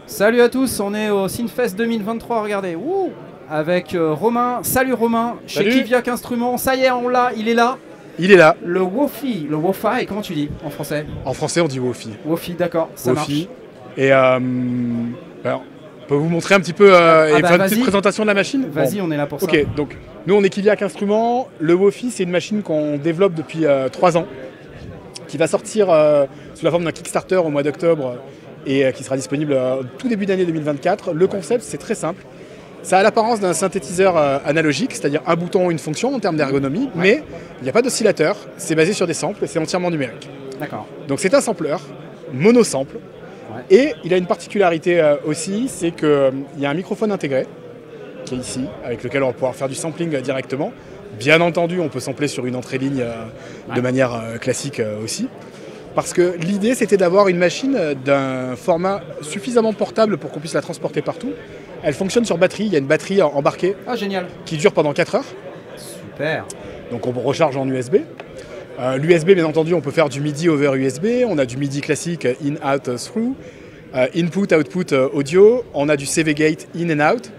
Salut à tous, on est au Synfest 2023, regardez, wouh, avec Romain. Salut Romain, chez Salut. Kiviak Instruments, ça y est, on l'a, il est là. Il est là. Le Wofi, le Wofi, comment tu dis en français? En français, on dit Wofi. Wofi, d'accord, ça Wofi. marche. Et alors, on peut vous montrer un petit peu et faire une petite présentation de la machine. Vas-y, Bon. on est là pour ça. Ok, donc nous on est Kiviak Instruments. Le Wofi, c'est une machine qu'on développe depuis 3 ans, qui va sortir sous la forme d'un Kickstarter au mois d'octobre et qui sera disponible au tout début d'année 2024. Le concept, c'est très simple. Ça a l'apparence d'un synthétiseur analogique, c'est-à-dire un bouton, une fonction en termes d'ergonomie, mais il n'y a pas d'oscillateur, c'est basé sur des samples et c'est entièrement numérique. D'accord. Donc c'est un sampler, mono-sample, et il a une particularité aussi, c'est qu'il y a un microphone intégré, qui est ici, avec lequel on va pouvoir faire du sampling directement. Bien entendu, on peut sampler sur une entrée ligne de manière classique aussi. Parce que l'idée, c'était d'avoir une machine d'un format suffisamment portable pour qu'on puisse la transporter partout. Elle fonctionne sur batterie, il y a une batterie embarquée Génial. qui dure pendant 4 heures. Super. Donc on recharge en USB. L'USB, bien entendu, on peut faire du MIDI over USB. On a du MIDI classique in, out, through. Input, output, audio. On a du CV gate in and out.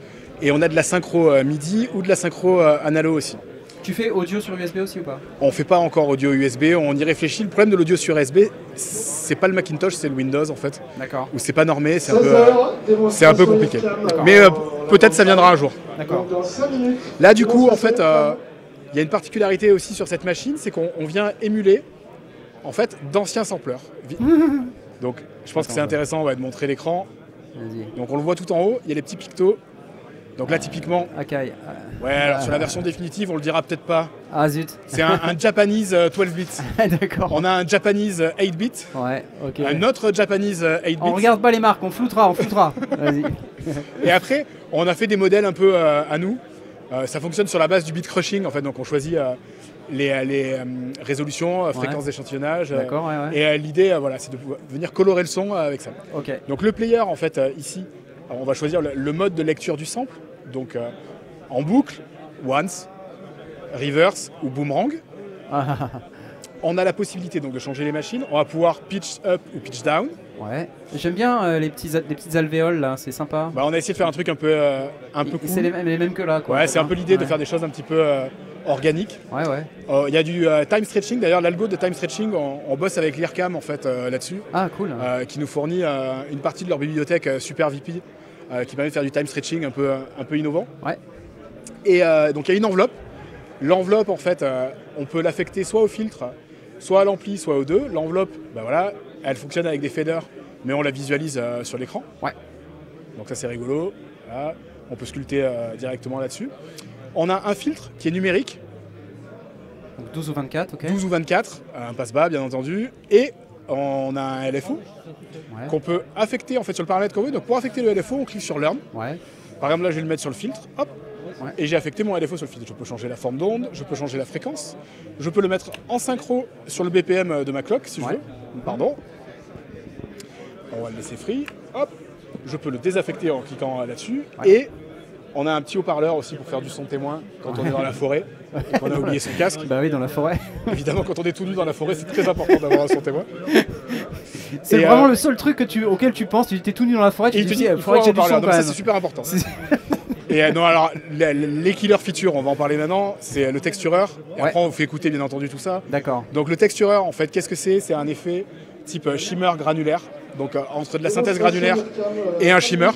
Et on a de la synchro MIDI ou de la synchro analo aussi. Tu fais audio sur USB aussi ou pas? On ne fait pas encore audio USB, on y réfléchit. Le problème de l'audio sur USB, c'est pas le Macintosh, c'est le Windows en fait. D'accord. Où c'est pas normé, c'est un peu compliqué. D'accord. Mais peut-être ça viendra un jour. D'accord. Là du coup, en fait, il y a une particularité aussi sur cette machine, c'est qu'on vient émuler en fait d'anciens sampleurs. Donc je pense que c'est intéressant de montrer l'écran. Vas-y. Donc on le voit tout en haut, il y a les petits pictos. Donc là typiquement, Akai. ouais, alors sur la version définitive, on le dira peut-être pas. Ah zut. C'est un Japanese 12 bits. D'accord. On a un Japanese 8 bits. Ouais, ok. Un autre Japanese 8 bits. On regarde pas les marques, on floutera, on floutera. Vas-y. Et après, on a fait des modèles un peu à nous. Ça fonctionne sur la base du bit crushing en fait. Donc on choisit les résolutions, fréquences d'échantillonnage. D'accord, ouais. Et l'idée, voilà, c'est de venir colorer le son avec ça. Ok. Donc le player en fait ici, on va choisir le mode de lecture du sample. Donc en boucle, once, reverse ou boomerang. On a la possibilité donc de changer les machines. On va pouvoir pitch up ou pitch down. Ouais. J'aime bien les petites alvéoles là, c'est sympa. Bah, on a essayé de faire un truc un peu cool. C'est les mêmes que là quoi. Ouais, c'est un peu l'idée de faire des choses un petit peu organiques. Ouais, ouais. Il y a du time stretching. D'ailleurs, l'algo de time stretching, on bosse avec l'IRCAM en fait là-dessus. Ah cool. Qui nous fournit une partie de leur bibliothèque Super VP qui permet de faire du time stretching un peu innovant. Ouais. Et donc il y a une enveloppe. L'enveloppe en fait, on peut l'affecter soit au filtre, soit à l'ampli, soit aux deux. L'enveloppe, bah voilà, elle fonctionne avec des faders, mais on la visualise sur l'écran. Ouais. Donc ça c'est rigolo. Voilà. On peut sculpter directement là-dessus. On a un filtre qui est numérique. Donc 12 ou 24, ok. 12 ou 24, un passe-bas bien entendu. Et on a un LFO qu'on peut affecter en fait sur le paramètre qu'on veut. Donc pour affecter le LFO, on clique sur Learn. Ouais. Par exemple là je vais le mettre sur le filtre. Hop. Ouais. Et j'ai affecté mon LFO sur le filtre. Je peux changer la forme d'onde, je peux changer la fréquence, je peux le mettre en synchro sur le BPM de ma clock si je veux. Pardon. On va le laisser free. Hop. Je peux le désaffecter en cliquant là-dessus. Et on a un petit haut-parleur aussi pour faire du son témoin quand on est dans la forêt et qu'on a oublié son casque. Bah oui, dans la forêt. Évidemment, quand on est tout nu dans la forêt, c'est très important d'avoir un son témoin. C'est vraiment le seul truc auquel tu penses. Tu étais tout nu dans la forêt, tu te dis, il faudrait que j'ai du son quand donc ça même. c'est super important. Et non, alors les killer features, on va en parler maintenant, c'est le textureur. Et après on vous fait écouter bien entendu tout ça. D'accord. Donc le textureur, en fait, qu'est-ce que c'est? C'est un effet type shimmer granulaire. Donc entre de la synthèse granulaire et un shimmer.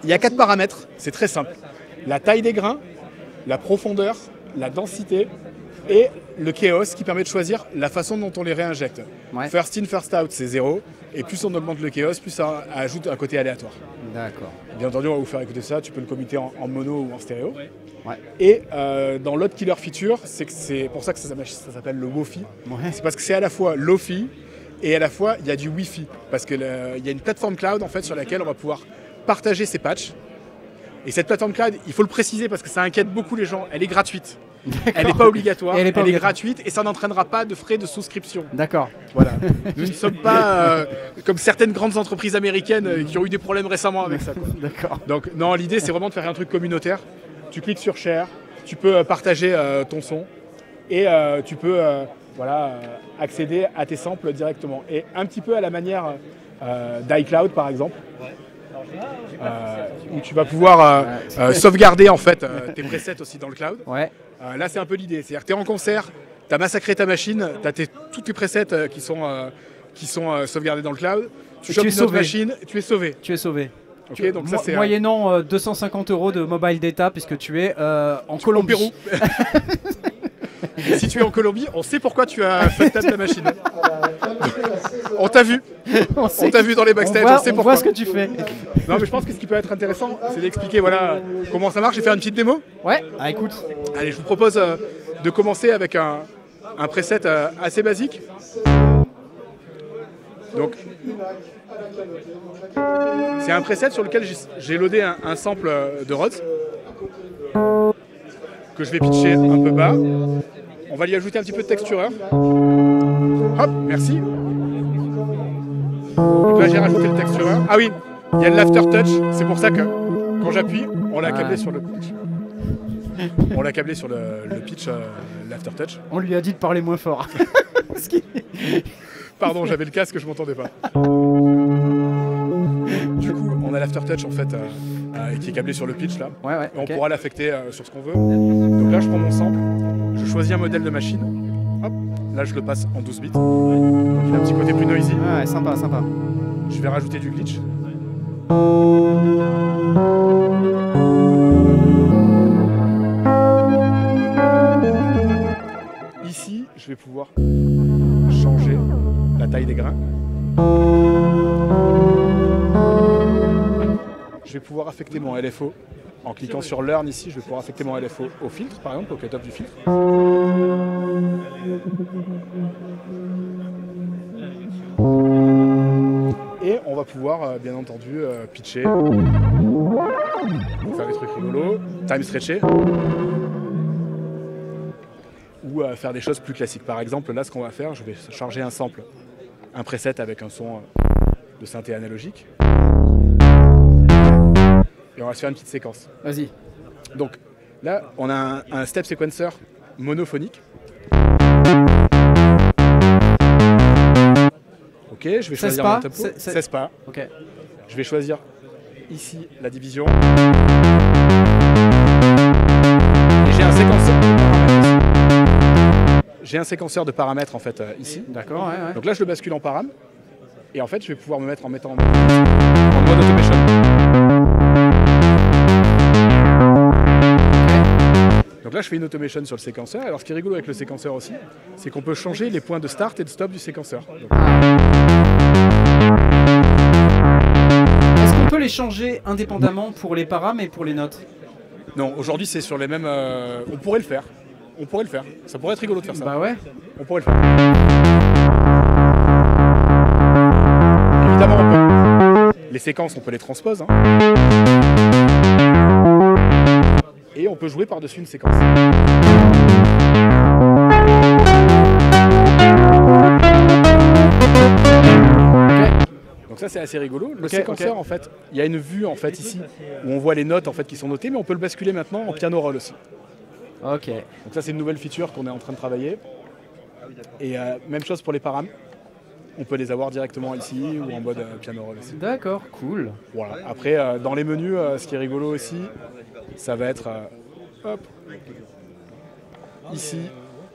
Il y a 4 paramètres, c'est très simple. La taille des grains, la profondeur, la densité et le chaos qui permet de choisir la façon dont on les réinjecte. Ouais. First in, first out, c'est 0. Et plus on augmente le chaos, plus ça ajoute un côté aléatoire. D'accord. Bien entendu, on va vous faire écouter ça. Tu peux le commuter en mono ou en stéréo. Ouais. Et dans l'autre killer feature, c'est pour ça que ça s'appelle le Wofi. Ouais. C'est parce que c'est à la fois Lofi et à la fois il y a du Wi-Fi. Parce qu'il y a une plateforme cloud en fait, sur laquelle on va pouvoir partager ces patchs. Et cette plateforme cloud, il faut le préciser parce que ça inquiète beaucoup les gens, elle est gratuite. Elle n'est pas obligatoire, elle est gratuite et ça n'entraînera pas de frais de souscription. D'accord. Voilà. Nous ne sommes pas comme certaines grandes entreprises américaines qui ont eu des problèmes récemment avec ça. D'accord. Donc non, l'idée c'est vraiment de faire un truc communautaire. Tu cliques sur Share, tu peux partager ton son et tu peux accéder à tes samples directement. Et un petit peu à la manière d'iCloud par exemple. où tu vas pouvoir sauvegarder en fait tes presets aussi dans le cloud. Ouais. Là, c'est un peu l'idée. C'est-à-dire que tu es en concert, tu as massacré ta machine, tu as tous tes presets qui sont sauvegardés dans le cloud. Tu chopes une autre machine, tu es sauvé. Tu es sauvé. Okay, donc ça, c'est moyennant 250 € de mobile data puisque tu es en Colombie. Au Pérou. Si tu es en Colombie, on sait pourquoi tu as fait ta machine. On t'a vu. On t'a vu dans les backstage. On sait pourquoi. On voit ce que tu fais. Non, mais je pense que ce qui peut être intéressant, c'est d'expliquer voilà, comment ça marche et faire une petite démo. Ouais, écoute. Allez, je vous propose de commencer avec un preset assez basique. Donc, c'est un preset sur lequel j'ai loadé un sample de Rhodes que je vais pitcher un peu bas. On va lui ajouter un petit peu de textureur. Hop, merci. Donc là, j'ai rajouté le textureur. Ah oui, il y a de l'aftertouch. C'est pour ça que quand j'appuie, on l'a câblé sur le pitch. On l'a câblé sur le pitch, l'aftertouch. On lui a dit de parler moins fort. Pardon, j'avais le casque, je m'entendais pas. Du coup, on a l'aftertouch en fait qui est câblé sur le pitch là. Ouais, et on pourra l'affecter sur ce qu'on veut. Donc là, je prends mon sample, je choisis un modèle de machine. Hop, là, je le passe en 12 bits. Donc il a un petit côté plus noisy. Ouais, sympa, sympa. Je vais rajouter du glitch. Ici, je vais pouvoir changer la taille des grains. Je vais pouvoir affecter mon LFO en cliquant sur Learn ici. Je vais pouvoir affecter mon LFO au filtre, par exemple, au cut-off du filtre. Et on va pouvoir, bien entendu, pitcher, faire des trucs rigolos, time stretcher, ou faire des choses plus classiques. Par exemple, là, ce qu'on va faire, je vais charger un sample, un preset avec un son de synthé analogique. Et on va se faire une petite séquence. Vas-y. Donc là, on a un step sequencer monophonique. Ok, je vais choisir mon tempo. 16 pas. Ok. Je vais choisir ici la division. Et j'ai un séquenceur de paramètres. J'ai un séquenceur de paramètres en fait ici. D'accord, ouais. Donc là, je le bascule en param. Et en fait, je vais pouvoir me mettre en mode automation. Donc là, je fais une automation sur le séquenceur. Alors, ce qui est rigolo avec le séquenceur aussi, c'est qu'on peut changer les points de start et de stop du séquenceur. Donc, est-ce qu'on peut les changer indépendamment pour les param et pour les notes? Non, aujourd'hui, c'est sur les mêmes... on pourrait le faire. Ça pourrait être rigolo de faire ça. Bah ouais. On pourrait le faire. Évidemment, les séquences, on peut les transposer. Et on peut jouer par-dessus une séquence. Donc ça, c'est assez rigolo. Le séquenceur, en fait, il y a une vue en fait ici où on voit les notes en fait qui sont notées, mais on peut le basculer maintenant en piano roll aussi. Ok. Donc ça, c'est une nouvelle feature qu'on est en train de travailler. Et même chose pour les params. On peut les avoir directement ici ou en mode piano roll aussi. D'accord, cool. Voilà. Après, dans les menus, ce qui est rigolo aussi, ça va être hop, ici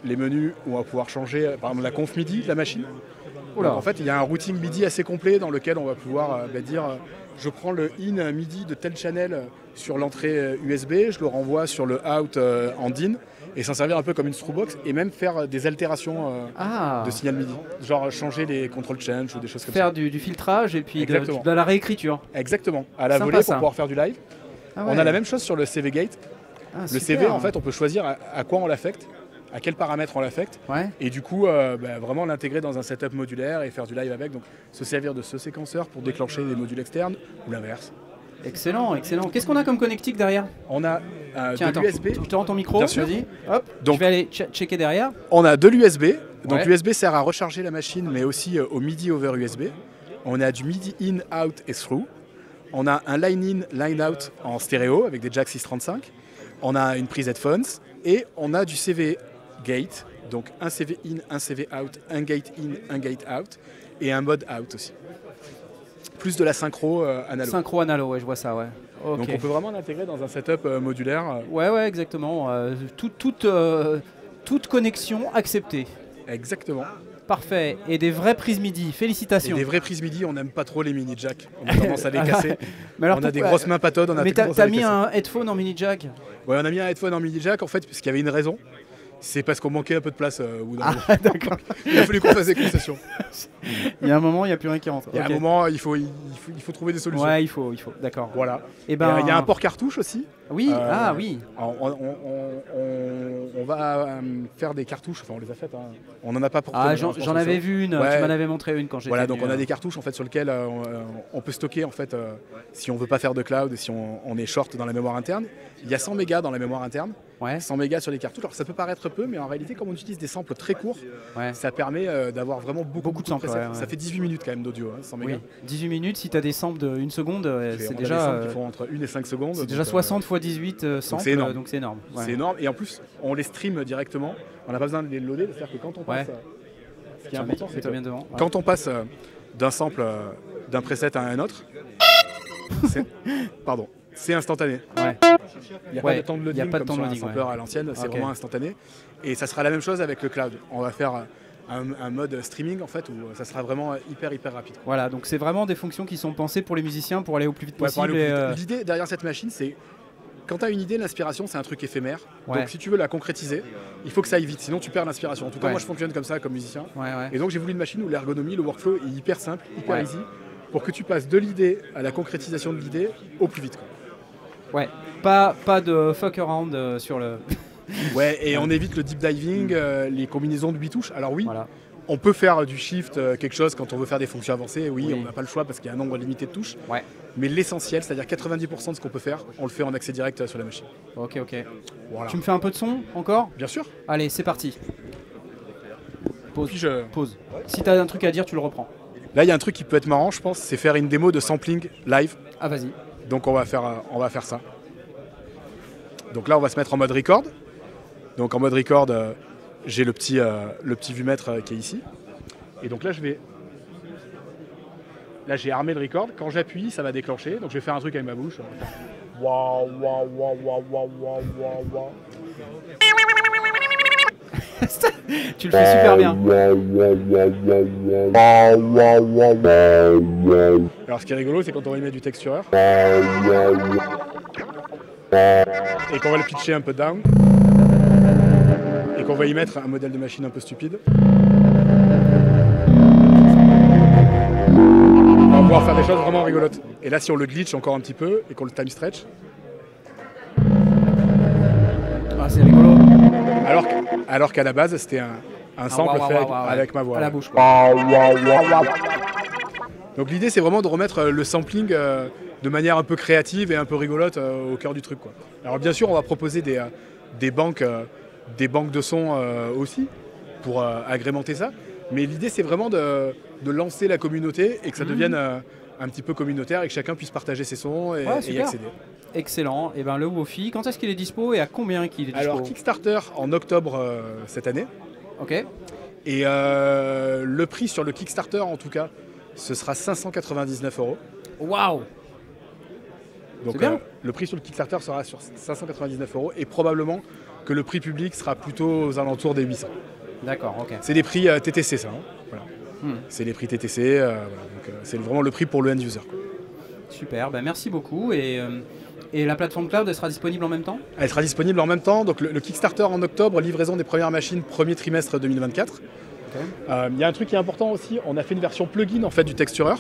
les menus où on va pouvoir changer par exemple la conf MIDI de la machine. Donc, en fait, il y a un routing MIDI assez complet dans lequel on va pouvoir dire je prends le in MIDI de tel channel sur l'entrée USB, je le renvoie sur le out en DIN et s'en servir un peu comme une screwbox et même faire des altérations de signal MIDI. Genre changer les control change ou des choses comme ça. Faire du filtrage et puis de la réécriture. Exactement, à la volée pour pouvoir faire du live. Ah ouais. On a la même chose sur le CV Gate. Le CV, en fait, on peut choisir à quoi on l'affecte, à quel paramètre on l'affecte, et du coup, vraiment l'intégrer dans un setup modulaire et faire du live avec. Donc, se servir de ce séquenceur pour déclencher des modules externes ou l'inverse. Excellent, excellent. Qu'est-ce qu'on a comme connectique derrière? On a de l'USB. Je te rends ton micro, vas-y. Hop, donc, je vais aller checker derrière. On a de l'USB. Donc, l'USB sert à recharger la machine, mais aussi au MIDI over USB. On a du MIDI in, out et through. On a un line in, line out en stéréo avec des jacks 635. On a une prise headphones et on a du CV gate, donc un CV in, un CV out, un gate in, un gate out et un mode out aussi. plus de la synchro analo. Synchro analo, ouais, je vois ça, ouais. Okay. Donc on peut vraiment l'intégrer dans un setup modulaire. Ouais, exactement. Toute connexion acceptée. Exactement. Parfait. Et des vraies prises MIDI, félicitations. Et des vraies prises MIDI, on n'aime pas trop les mini jack. On a tendance à les casser. Mais alors, on a des grosses mains patodes. Mais t'as mis un headphone en mini jack? Ouais, on a mis un headphone en mini jack en fait, puisqu'il y avait une raison. C'est parce qu'on manquait un peu de place au bout d'un moment. D'accord. Il a fallu qu'on fasse des concessions. Il y a un moment, il n'y a plus rien qui rentre. Il y a un moment, il faut trouver des solutions. Ouais, il faut, d'accord. Voilà. Et ben, il y a un port cartouche aussi. Oui, oui. On va faire des cartouches, enfin on les a faites. Hein. On n'en a pas pour j'en avais vu une, ouais. Tu m'en avais montré une quand j'étais Voilà, donc on a des cartouches en fait sur lesquelles on peut stocker en fait si on veut pas faire de cloud, si on est short dans la mémoire interne. Il y a 100 mégas dans la mémoire interne, 100 mégas sur les cartouches. Alors ça peut paraître peu, mais en réalité comme on utilise des samples très courts, ça permet d'avoir vraiment beaucoup de samples. Ça fait 18 minutes quand même d'audio, 100 mégas. Oui. 18 minutes, si tu as des samples de 1 seconde, c'est déjà... des samples qui font entre 1 et 5 secondes. C'est déjà 60 x 18 samples, donc c'est énorme. C'est énorme, et en plus on les stream directement, on n'a pas besoin de les loader, c'est-à-dire que quand on passe... Ce qui est important, c'est que quand on passe d'un sample, d'un preset à un autre, c'est instantané. Il n'y a pas de temps de loading comme sur un sampler à l'ancienne, c'est vraiment instantané. Et ça sera la même chose avec le cloud. On va faire un mode streaming en fait où ça sera vraiment hyper rapide. Voilà, donc c'est vraiment des fonctions qui sont pensées pour les musiciens pour aller au plus vite possible. L'idée derrière cette machine, c'est quand tu as une idée, l'inspiration c'est un truc éphémère. Donc si tu veux la concrétiser, il faut que ça aille vite, sinon tu perds l'inspiration. En tout cas, moi je fonctionne comme ça comme musicien. Et donc j'ai voulu une machine où l'ergonomie, le workflow est hyper simple, hyper easy, pour que tu passes de l'idée à la concrétisation de l'idée au plus vite. Ouais, pas de fuck around sur le... Ouais, et on évite le deep diving, les combinaisons de 8 touches. Alors oui, on peut faire du shift, quelque chose quand on veut faire des fonctions avancées. Oui, on n'a pas le choix parce qu'il y a un nombre limité de touches. Mais l'essentiel, c'est-à-dire 90% de ce qu'on peut faire, on le fait en accès direct sur la machine. Ok. Voilà. Tu me fais un peu de son encore? Bien sûr. Allez, c'est parti. Pause. Si tu as un truc à dire, tu le reprends. Là, il y a un truc qui peut être marrant, je pense, c'est faire une démo de sampling live. Ah, vas-y. Donc on va faire ça. Donc là, on va se mettre en mode record. Donc en mode record, j'ai le petit vumètre qui est ici. Et donc là, j'ai armé le record. Quand j'appuie, ça va déclencher. Donc je vais faire un truc avec ma bouche. Waouh. Tu le fais super bien. Alors ce qui est rigolo, c'est quand on y met du textureur. Et qu'on va le pitcher un peu down. Et qu'on va y mettre un modèle de machine un peu stupide. On va pouvoir faire des choses vraiment rigolotes. Et là, si on le glitch encore un petit peu et qu'on le time stretch. Ah, c'est rigolo. Alors qu'à la base, c'était un sample fait avec ma voix. À la bouche. Donc l'idée, c'est vraiment de remettre le sampling de manière un peu créative et un peu rigolote au cœur du truc, quoi. Alors bien sûr, on va proposer des banques de sons aussi pour agrémenter ça. Mais l'idée, c'est vraiment de lancer la communauté et que ça devienne un petit peu communautaire et que chacun puisse partager ses sons et y accéder. Excellent. Et ben le Wofi, quand est-ce qu'il est dispo et à combien qu'il est dispo? Alors Kickstarter en octobre cette année. Ok. Et le prix sur le Kickstarter en tout cas, ce sera 599 €. Waouh. Donc le prix sur le Kickstarter sera sur 599 € et probablement que le prix public sera plutôt aux alentours des 800. D'accord, ok. C'est des prix TTC ça. Hein. Voilà. C'est les prix TTC, voilà. Donc c'est vraiment le prix pour le end user. Quoi. Super, ben merci beaucoup. Et la plateforme cloud, elle sera disponible en même temps? Elle sera disponible en même temps. Donc le Kickstarter en octobre, livraison des premières machines, premier trimestre 2024. Il y a un truc qui est important aussi, on a fait une version plugin en fait du textureur.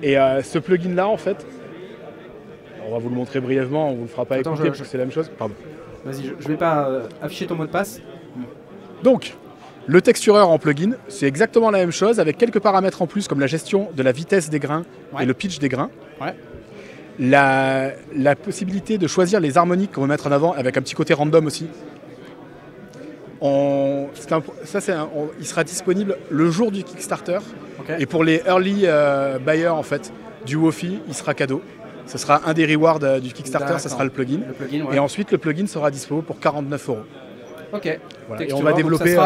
Et ce plugin là en fait, on va vous le montrer brièvement, on vous le fera pas écouter parce que c'est la même chose. Pardon. Vas-y, je vais pas afficher ton mot de passe. Donc, le textureur en plugin, c'est exactement la même chose avec quelques paramètres en plus comme la gestion de la vitesse des grains et le pitch des grains. La possibilité de choisir les harmoniques qu'on va mettre en avant avec un petit côté random aussi. Il sera disponible le jour du Kickstarter. Et pour les early buyers en fait, du Wofi, il sera cadeau. Ce sera un des rewards du Kickstarter, ce sera le plugin. Et ensuite, le plugin sera dispo pour 49 €. Ok. Voilà. Et on va développer.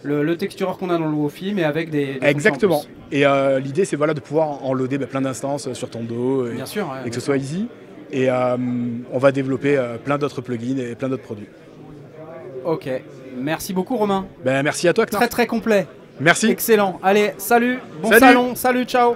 le textureur qu'on a dans le Wofi, mais avec des Exactement. fonctions en plus. Et l'idée, c'est voilà, de pouvoir en loader plein d'instances sur ton dos Bien sûr, ouais, et que ce soit easy. Et on va développer plein d'autres plugins et plein d'autres produits. Ok. Merci beaucoup, Romain. Ben, merci à toi, Knarf. Très très complet. Merci. Excellent. Allez, salut. Bon Salut. salon. Salut, ciao.